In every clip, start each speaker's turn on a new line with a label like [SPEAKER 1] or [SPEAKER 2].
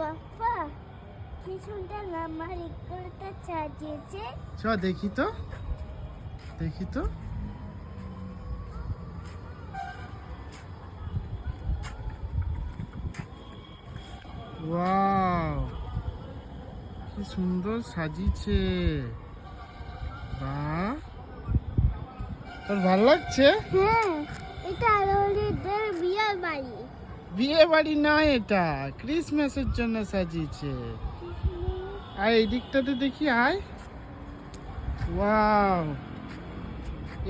[SPEAKER 1] বাবা কি সুন্দর আমার ইকলটা সাজিয়েছে।
[SPEAKER 2] চ দেখি তো, দেখি তো। ওয়াও, কি সুন্দর সাজিয়েছে। বাহ, তোর ভালো লাগছে?
[SPEAKER 1] হ্যাঁ, এটা আরোহীদের বিয়ের বাড়ি।
[SPEAKER 2] বিয়ে বাড়ি নয়, এটা ক্রিসমাসের জন্য সাজিয়েছে। আর এই দিকটাতে দেখি, আয়। ওয়াও,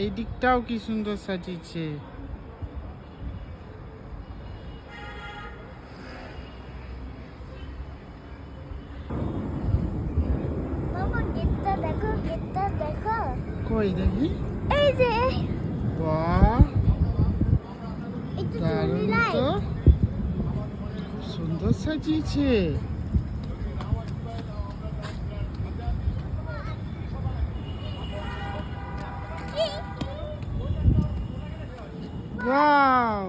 [SPEAKER 2] এই দিকটাও কি সুন্দর সাজিয়েছে।
[SPEAKER 1] বাবা গেটটা দেখো, গেটটা দেখো।
[SPEAKER 2] কই দেখি।
[SPEAKER 1] এই যে
[SPEAKER 2] বাহ,
[SPEAKER 1] এটা
[SPEAKER 2] দারুণ
[SPEAKER 1] চুনি লাই।
[SPEAKER 2] তো, খুব সুন্দর সাজিয়েছে। ওয়াও,